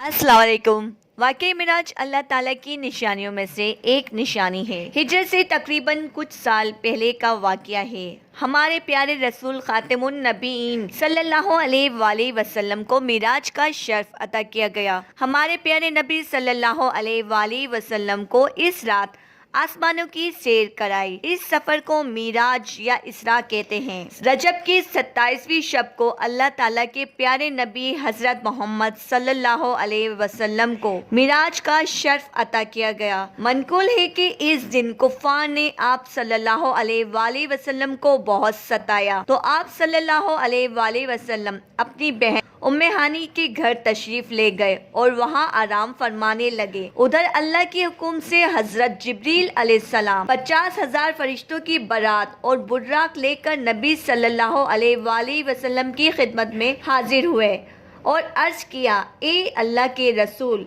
अस्सलाम वालेकुम। वाकई मिराज अल्लाह ताला की निशानियों में से एक निशानी है। हिजरत से तकरीबन कुछ साल पहले का वाकया है। हमारे प्यारे रसूल खातिमुन नबीईन सल्लल्लाहु अलैहि वसल्लम को मिराज का शर्फ अता किया गया। हमारे प्यारे नबी सल्लल्लाहु अलैहि वसल्लम को इस रात आसमानों की सैर कराई। इस सफर को मिराज या इसरा कहते हैं। रजब की 27वीं शब को अल्लाह ताला के प्यारे नबी हजरत मोहम्मद सल्लल्लाहु अलैहि वसल्लम को मिराज का शर्फ अता किया गया। मनकूल है कि इस दिन कुफार ने आप सल्लल्लाहु अलैहि वसल्लम को बहुत सताया, तो आप सल्लल्लाहु अलैहि वसल्लम अपनी बहन उम्मे हानी के घर तशरीफ ले गए और वहाँ आराम फरमाने लगे। उधर अल्लाह के हुक्म से हजरत जिब्रील अलैहिस्सलाम 50,000 फरिश्तों की बारात और बुर्राक लेकर नबी सल्लल्लाहु अलैहि वसल्लम की खिदमत में हाजिर हुए और अर्ज किया, ए अल्लाह के रसूल,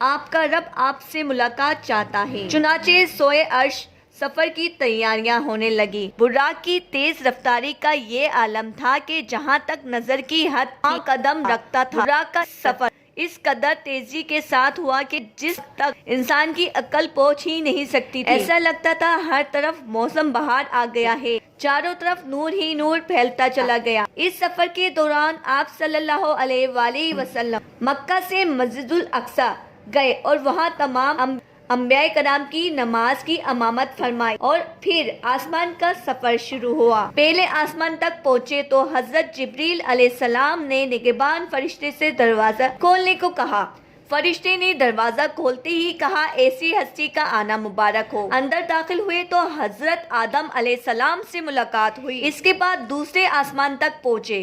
आपका रब आपसे मुलाकात चाहता है। चुनाचे सोए अर्श सफर की तैयारियां होने लगी। बुर्राक की तेज रफ्तारी का ये आलम था कि जहां तक नजर की हद कदम रखता था। बुर्राक का सफर इस कदर तेजी के साथ हुआ कि जिस तक इंसान की अक्ल पहुंच ही नहीं सकती थी। ऐसा लगता था हर तरफ मौसम बहार आ गया है, चारों तरफ नूर ही नूर फैलता चला गया। इस सफर के दौरान आप सल्लल्लाहु अलैहि वसल्लम मक्का से मस्जिदुल अक्सा गए और वहाँ तमाम अंबिया कराम की नमाज की इमामत फरमाई और फिर आसमान का सफर शुरू हुआ। पहले आसमान तक पहुँचे तो हजरत जिब्रील अलैहिस्सलाम ने निगहबान फरिश्ते से दरवाजा खोलने को कहा। फरिश्ते ने दरवाजा खोलते ही कहा, ऐसी हस्ती का आना मुबारक हो। अंदर दाखिल हुए तो हजरत आदम अलैहिस्सलाम से मुलाकात हुई। इसके बाद दूसरे आसमान तक पहुँचे,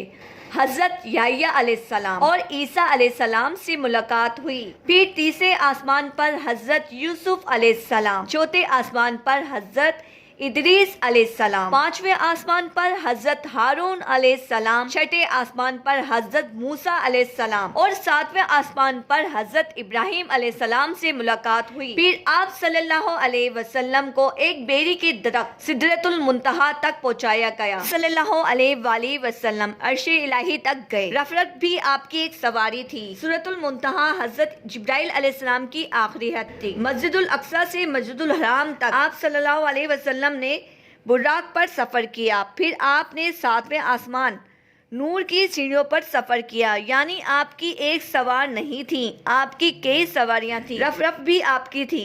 हजरत याह्या अलैहिस्सलाम और ईसा अलैहिस्सलाम से मुलाकात हुई। फिर तीसरे आसमान पर हजरत यूसुफ अलैहिस्सलाम, चौथे आसमान पर हजरत इदरीस अलैहिस्सलाम, पांचवें आसमान पर हजरत हारून अलैहिस्सलाम, छठे आसमान पर हजरत मूसा अलैहिस्सलाम और सातवें आसमान पर हजरत इब्राहिम अलैहिस्सलाम से मुलाकात हुई। फिर आप सल्लल्लाहु अलैहि वसल्लम को एक बेरी के दरख्त सिदरतुल मुंतहा तक पहुंचाया गया। सल्लल्लाहु अलैहि वसल्लम अर्शे इलाही तक गए। रफरत भी आपकी एक सवारी थी। सूरतुल मुंतहा हजरत जिब्राइल अलैहिस्सलाम की आखिरी हद थी। मस्जिदुल अक्सा से मस्जिदुल हराम तक आप सल्लल्लाहु अलैहि वसल्लम ने बुर्राक पर सफर किया। फिर आपने सातवें आसमान नूर की सीढ़ियों पर सफर किया, यानी आपकी एक सवार नहीं थी, आपकी कई सवारियां थी। रफ भी आपकी थी।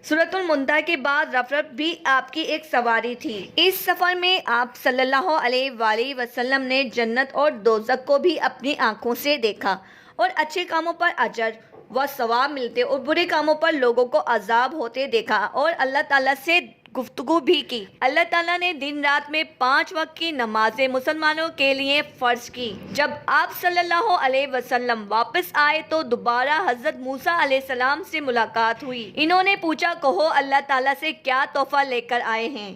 सूरतुल मुंतहा के बाद रफ भी आपकी एक सवारी थी। इस सफर में आप सल्लल्लाहु अलैहि वसल्लम ने जन्नत और दोज़ख को भी अपनी आंखों से देखा और अच्छे कामों पर अजर व सवाब मिलते और बुरे कामों पर लोगों को अजाब होते देखा और अल्लाह ताला से गुफ्तगू भी की। अल्लाह ताला ने दिन रात में 5 वक्त की नमाजें मुसलमानों के लिए फर्ज की। जब आप सल्लल्लाहु अलैहि वसल्लम वापस आए तो दोबारा हजरत मूसा अलैहिस्सलाम से मुलाकात हुई। इन्होंने पूछा, कहो अल्लाह ताला से क्या तोहफा लेकर आए हैं।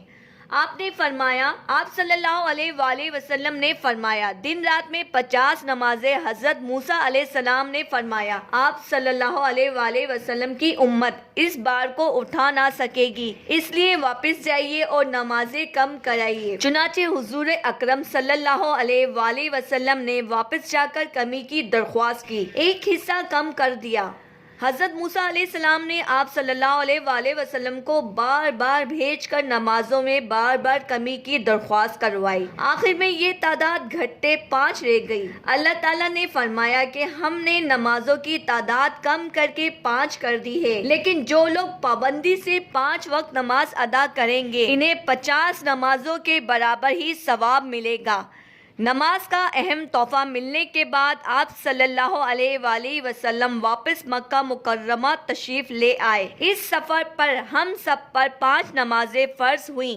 आपने फरमाया, आप सल्लल्लाहु अलैहि वसल्लम ने फरमाया, दिन रात में 50 नमाजें। हजरत मूसा अलैहिस्सलाम ने फरमाया, आप सल्लल्लाहु अलैहि वसल्लम की उम्मत इस बार को उठा ना सकेगी, इसलिए वापस जाइए और नमाजें कम कराइए। चुनाचे हुजूर अकरम सल्लल्लाहु अलैहि वसल्लम ने वापस जाकर कमी की दरख्वास्त की, एक हिस्सा कम कर दिया। हजरत मूसा अलैहिस्सलाम ने आप सल्लल्लाहु अलैहि वसल्लम को बार बार भेजकर नमाजों में बार बार कमी की दरख्वास्त करवाई। आखिर में ये तादाद घटते 5 रह गई। अल्लाह ताला ने फरमाया कि हमने नमाजों की तादाद कम करके 5 कर दी है, लेकिन जो लोग पाबंदी से 5 वक्त नमाज अदा करेंगे इन्हें 50 नमाजों के बराबर ही सवाब मिलेगा। नमाज का अहम तोहफा मिलने के बाद आप सल्लल्लाहु अलैहि वसल्लम वापस मक्का मुकर्रमा तशरीफ ले आए। इस सफर पर हम सब पर 5 नमाजें फर्ज हुई।